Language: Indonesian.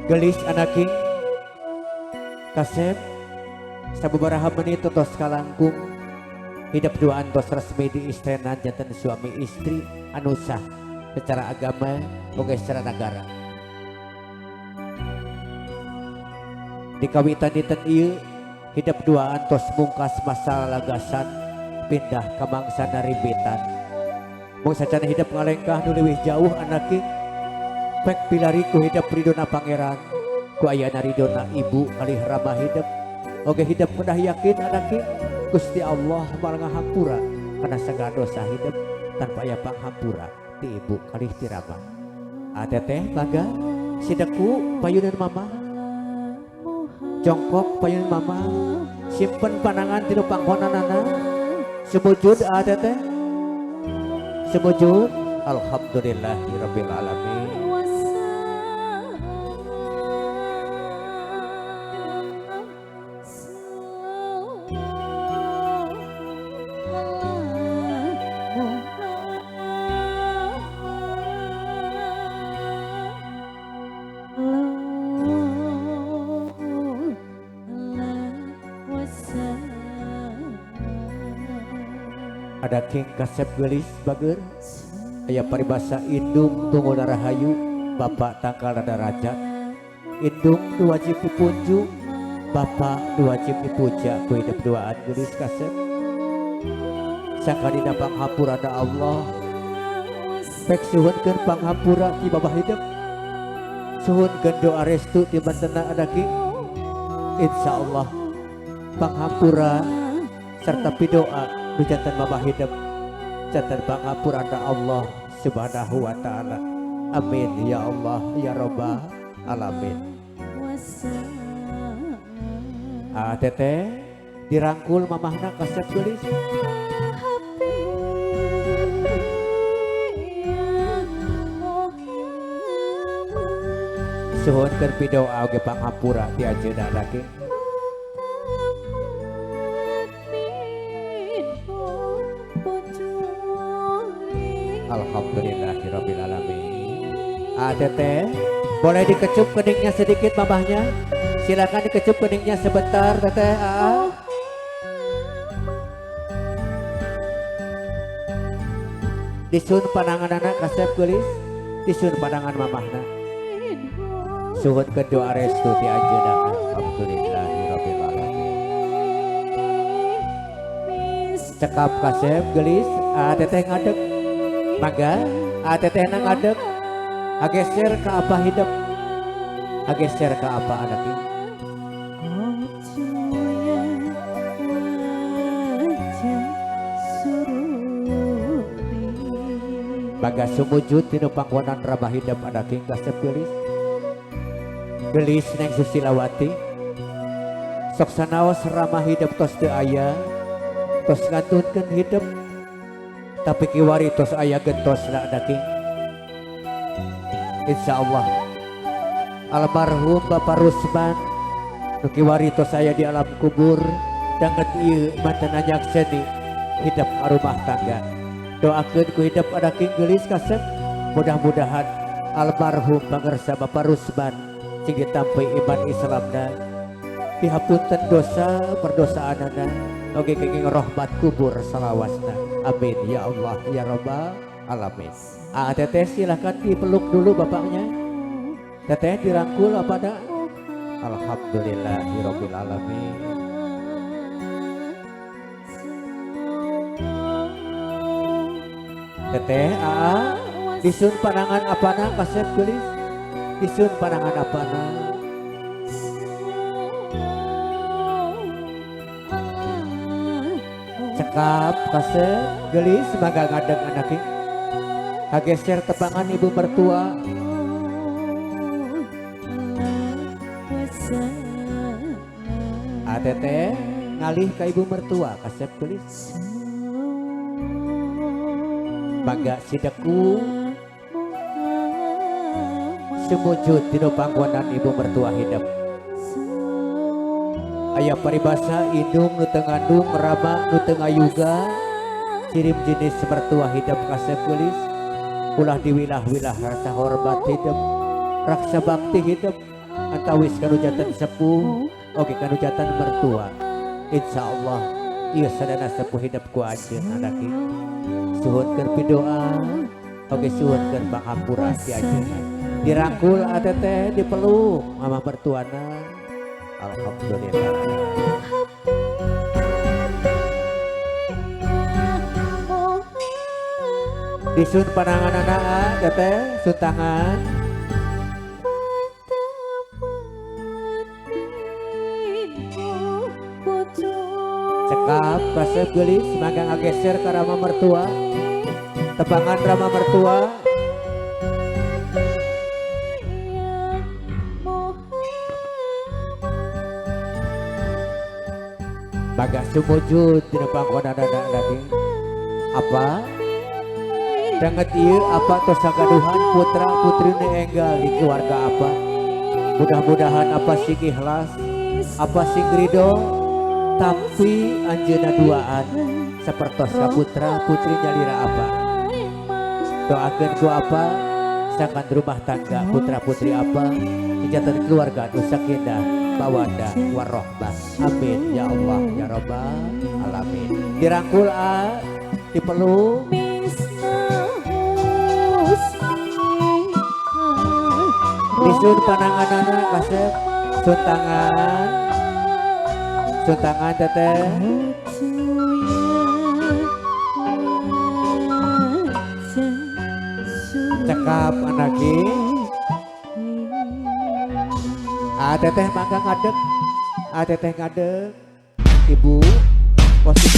Gelis anaking kasep sababaraha menit tos kalangkung hidup duaan tos resmi di istana jantan suami istri anu sah secara agama oge secara negara. Di kawitan dinten ieu hidup duaan tos mungkas masalah lagasan pindah ka mangsana rimbitan. Mung sacana hidup ngalengkah nu leuwih jauh anaking pek pilariku hidup ridona pangeran ku ayana ridona ibu kalih rama hidup oge hidup mudah yakin anaki Gusti Allah malah ngahampura kana sagala dosa hidup tanpa aya panghampura ti ibu kalih ti rama. Ada teh mangga sideku payunan mama jongkok payunan mama simpen panangan tinu pangkonanana sumujud ada teh sumujud alhamdulillahirabbil alamin. Ada king kasep gelis bager aya paribasa indung tunggu rahayu bapak tangkal rada raja indung nu wajib dipunjung bapak nu wajib dipuja ku hidup duaan gelis kasep sakadina panghampura da Allah pek suhunkeun panghampura ti babah hidup suhunkeun doa restu ti bantena ada king insyaallah panghampura serta pidoa jantan babah hidup jantan panghampura da Allah subhanahu wa ta'ala amin ya Allah ya rabbal alamin. Teteh dirangkul mamahna kasep gelis suhunkeun pidoa oge panghampura ti ajeuna laki. Alhamdulillahirabbil alamin. Ada teh boleh dikecup keningnya sedikit mamahnya, silakan dikecup keningnya sebentar teteh. Disun panangan anak kasep gelis disun panangan mamahna suhun kedua restu ti ajeuna. Alhamdulillahirabbil alamin. Cekap kasep gelis teteh ngadeg mangga teteh na ngadeg ageser ke apa hidup ageser ke apa anak ini mangga sumujud tinu pangkonan rama hidup anak king kasep gelis gelis neng Susilawati sok sanaos rama hidup tos teu aya tos ngatunkeun hidup tapi kiwari tos aya gentos na daking. Insyaallah almarhum Bapak Rusman nu kiwari tos aya di alam kubur danget ieu manten anyakseni hidup rumah tangga. Doakeun ku hidup daking gelis kasep mudah-mudahan almarhum pangersa Bapak Rusman sing ditampi iman Islamna dihapunten dosa perdosaanana oge kenging rahmat kubur salawasna. Amin ya Allah ya rabbal alamin. Teteh silakan dipeluk dulu bapaknya. Teteh dirangkul apa dah? Alhamdulillahirabbil alamin. Teteh disun panangan apana kasep gelis disun panangan apana cekap kasep gelis mangga ngadeg anaknya kageser tepangan ibu mertua teteh ngalih ke ibu mertua kasep gelis mangga sideku sumujud tinu pangkonan ibu mertua hidup aya paribasa indung nu teu ngandung rama nu teu ngayuga cirim jenis mertua hidup kasep gelis ulah diwilah-wilah rasa hormat hidup raksa bakti hidup antawis kanujatan sepuh oke kanujatan mertua insya Allah iya sadana sepuh hidupku aja anaki suhun keur pidoa oke suhun keur pangampura si ajeuna dirangkul teh dipeluk mama mertuana alhamdulillah disun panangan anak teteh sun tangan cekap kasep gelis magang ageser ke rama mertua tebangan rama mertua bagas sumujud di depan kona dada lagi apa danget ieu apa tos sagaduhan putra putri enggal di keluarga apa mudah-mudahan apa sing ikhlas apa sing ridho tapi anjeuna duaan sapertos ka putra putri jalira apa doakeun ku apa sangan rumah tangga putra putri apa dijatan keluarga nu sakinah mawaddah warahmah amin ya Allah ya rabbal alamin dirangkul dipeluk disun pananganana kasep sun tangan teteh cekap anaki teteh mangga ngadeg teteh ngadeg ibu posisi